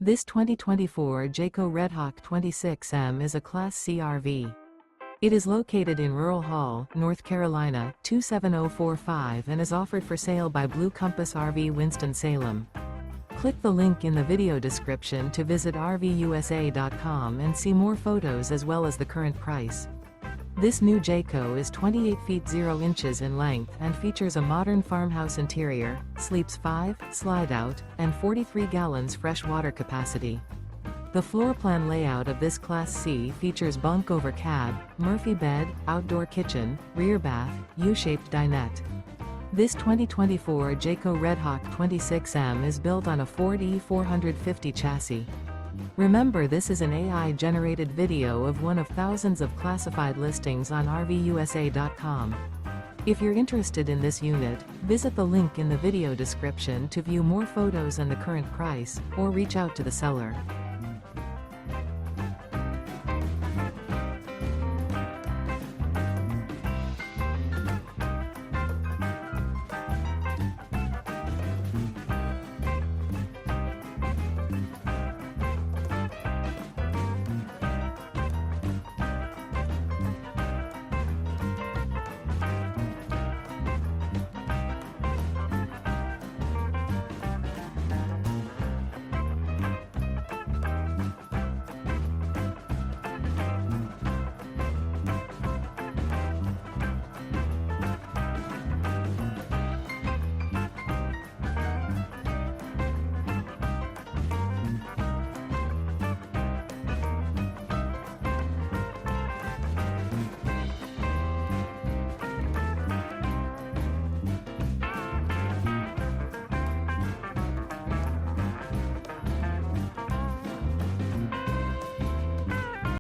This 2024 Jayco Redhawk 26M is a Class C RV. It is located in Rural Hall, North Carolina, 27045 and is offered for sale by Blue Compass RV Winston, Salem. Click the link in the video description to visit RVUSA.com and see more photos as well as the current price. This new Jayco is 28 feet 0 inches in length and features a modern farmhouse interior, sleeps 5, slide-out, and 43 gallons fresh water capacity. The floor plan layout of this Class C features bunk over cab, Murphy bed, outdoor kitchen, rear bath, U-shaped dinette. This 2024 Jayco Redhawk 26M is built on a Ford E450 chassis. Remember, this is an AI-generated video of one of thousands of classified listings on RVUSA.com. If you're interested in this unit, visit the link in the video description to view more photos and the current price, or reach out to the seller.